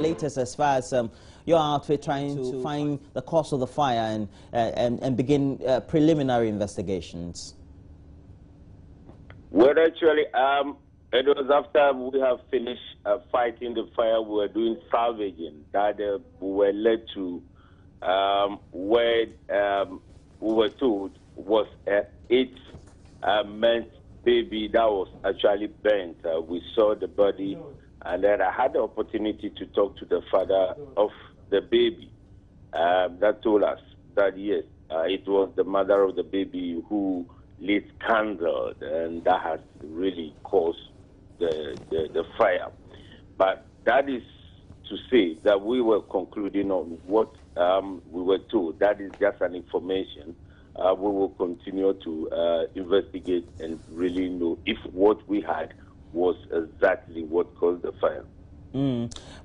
latest as far as your outfit trying to find the cause of the fire and begin preliminary investigations? Well, actually, it was after we have finished fighting the fire, we were doing salvaging that we were led to where we were told was an 8-month baby that was actually burnt. We saw the body, and then I had the opportunity to talk to the father of the baby that told us that, yes, it was the mother of the baby who lit candle, and that has really caused the fire. But that is to say that we were concluding on what we were told. That is just an information. We will continue to investigate and really know if what we had was exactly what caused the fire.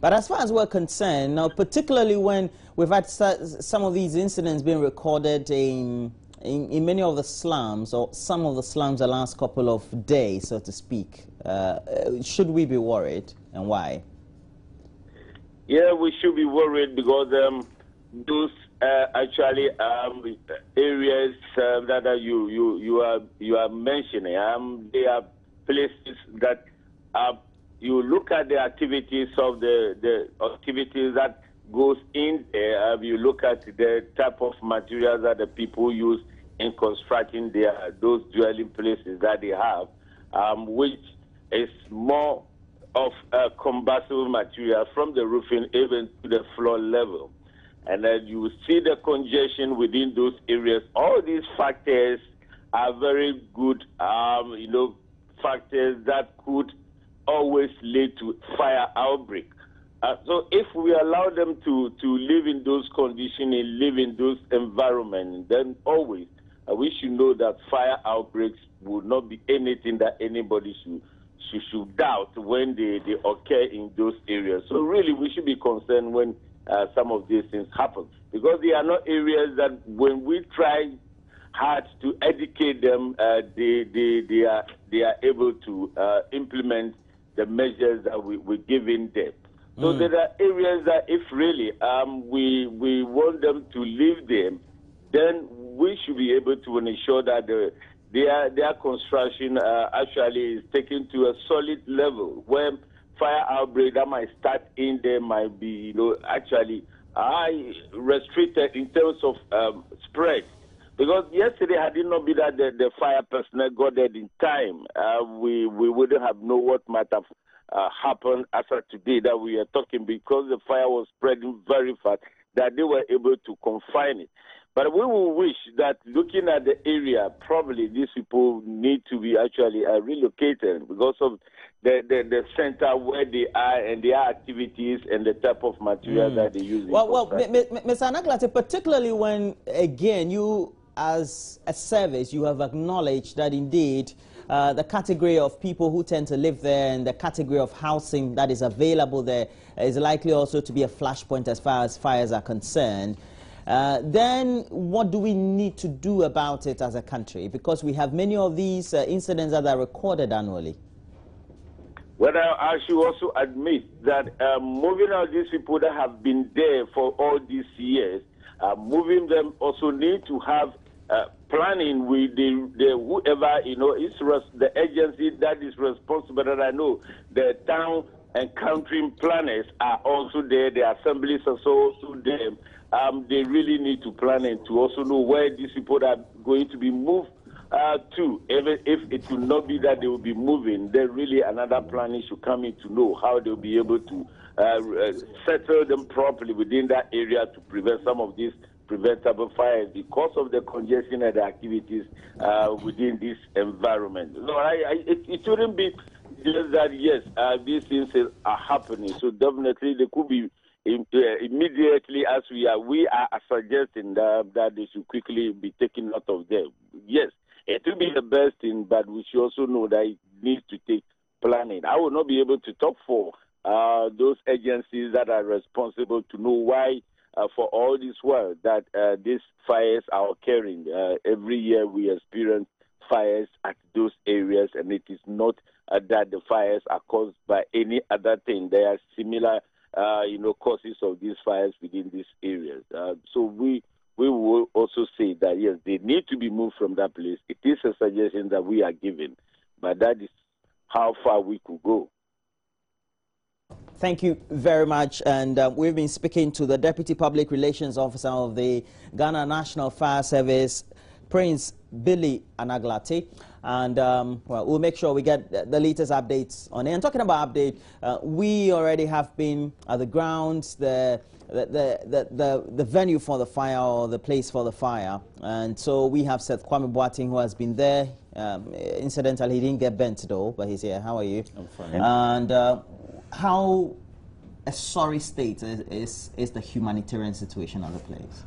But as far as we're concerned, now particularly when we've had some of these incidents being recorded in many of the slums, or some of the slums the last couple of days, so to speak, should we be worried, and why? Yeah, we should be worried because those actually areas that you are mentioning, they are places that you look at the activities of the activities that goes in there. You look at the type of materials that the people use in constructing those dwelling places that they have, which is more of combustible material from the roofing even to the floor level. And then you see the congestion within those areas. All these factors are very good, factors that could always lead to fire outbreak. So if we allow them to live in those conditions and live in those environments, then always we should know that fire outbreaks will not be anything that anybody should doubt when they occur in those areas. So really we should be concerned when some of these things happen, because they are not areas that when we try hard to educate them, they are able to implement the measures that we're giving them. So there are areas that if really we want them to live them, then we should be able to ensure that their construction actually is taken to a solid level where fire outbreak that might start in there might be, actually restricted in terms of spread. Because yesterday, had it not been that the fire personnel got there in time, we wouldn't have known what might have happened as of today that we are talking, because the fire was spreading very fast, that they were able to confine it. But we will wish that looking at the area, probably these people need to be actually relocated because of the center where they are and their activities and the type of material that they use. Well, Mr. Anaglate, particularly when, again, you as a service, you have acknowledged that indeed the category of people who tend to live there and the category of housing that is available there is likely also to be a flashpoint as far as fires are concerned. Then what do we need to do about it as a country? Because we have many of these incidents that are recorded annually. Well, I should also admit that moving out these people that have been there for all these years, moving them also need to have planning with the whoever, is the agency that is responsible. And I know the town and country planners are also there, the assemblies are also there. They really need to plan and to also know where these people are going to be moved to. Even if it will not be that they will be moving, then really another planning should come in to know how they'll be able to settle them properly within that area to prevent some of these preventable fires because of the congestion and the activities within this environment. So it shouldn't be just that, yes, these things are happening. So definitely they could be immediately, as we are suggesting that they should quickly be taken out of there. Yes, it will be the best thing, but we should also know that it needs to take planning. I will not be able to talk for those agencies that are responsible to know why for all this while that these fires are occurring. Every year we experience fires at those areas, and it is not that the fires are caused by any other thing. They are similar causes of these fires within these areas. So we will also say that, yes, they need to be moved from that place. It is a suggestion that we are giving, but that is how far we could go. Thank you very much. And we've been speaking to the Deputy Public Relations Officer of the Ghana National Fire Service, Prince Billy Anaglati. And well, we'll make sure we get the latest updates on it. And talking about update, we already have been at the grounds, the venue for the fire, or the place for the fire. And so we have Seth Kwame Boateng, who has been there. Incidentally, he didn't get bent though, but he's here. How are you? I'm fine. And how a sorry state is the humanitarian situation of the place?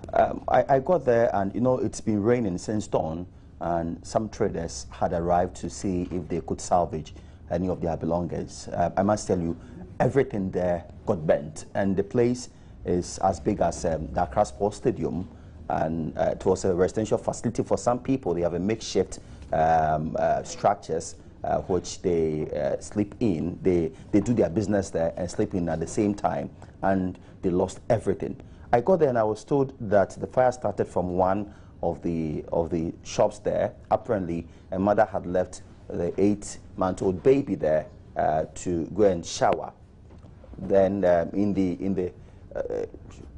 I got there, and it's been raining since dawn, and some traders had arrived to see if they could salvage any of their belongings. I must tell you, everything there got bent, and the place is as big as the Accra Sports Stadium, and it was a residential facility for some people. They have a makeshift structures which they sleep in. They do their business there and sleep in at the same time, and they lost everything. I got there and I was told that the fire started from one of the shops there. Apparently, a mother had left the 8-month-old baby there to go and shower. Then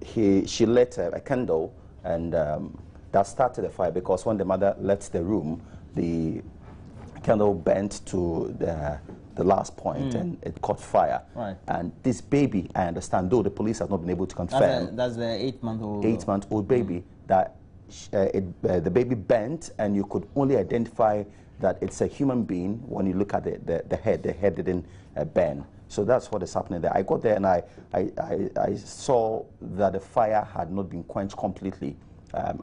she lit a candle, and that started the fire, because when the mother left the room, the candle bent to the last point, and it caught fire. Right. And this baby, I understand, though the police have not been able to confirm, that's the 8-month-old. 8-month-old baby, that the baby bent, and you could only identify that it's a human being when you look at the head. The head didn't bend. So that's what is happening there. I got there and I saw that the fire had not been quenched completely.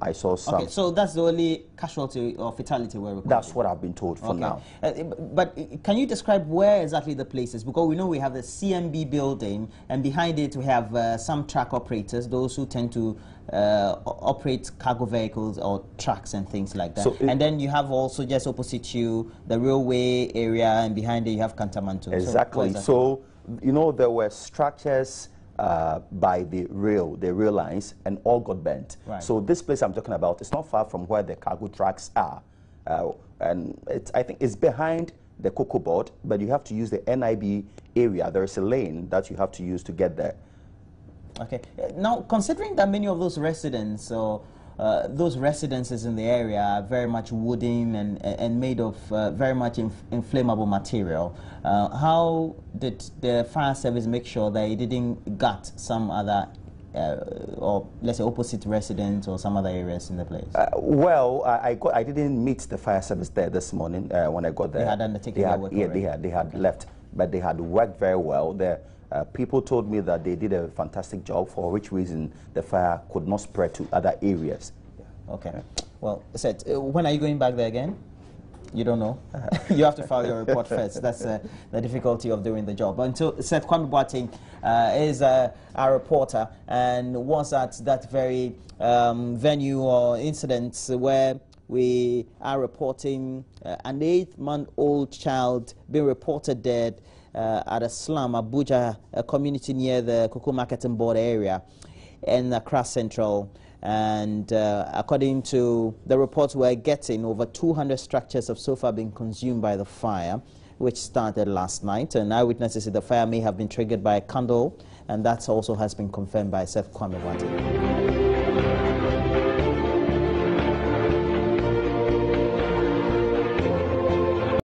I saw some. Okay, so that's the only casualty or fatality we're recording. That's what I've been told for now. But can you describe where exactly the place is? Because we know we have the CMB building, and behind it we have some truck operators, those who tend to operate cargo vehicles or trucks and things like that. So and then you have also, just opposite you, the railway area, and behind it you have Kantamanto. Exactly. So there were structures by the rail lines, and all got bent. Right. So this place I'm talking about is not far from where the cargo trucks are, and I think it's behind the cocoa board, but you have to use the NIB area. There is a lane that you have to use to get there. Okay. Now, considering that many of those residents or those residences in the area are very much wooden and made of very much inflammable material, how did the fire service make sure that it didn't gut some other, or let's say opposite residents or some other areas in the place? Well, I didn't meet the fire service there this morning when I got there. They had undertaken their work already. They had left, but they had worked very well. People told me that they did a fantastic job, for which reason the fire could not spread to other areas. Okay. Well, Seth, when are you going back there again? You don't know. You have to file your report first. That's the difficulty of doing the job. Until Seth Kwame Boateng is our reporter and was at that very venue or incident where we are reporting an 8-month-old child being reported dead at a slum, Abuja, a community near the Cocoa Marketing Board area in Accra Central. And according to the reports we're getting, over 200 structures have so far been consumed by the fire, which started last night. And eyewitnesses say the fire may have been triggered by a candle, and that also has been confirmed by Seth Kwame Boateng.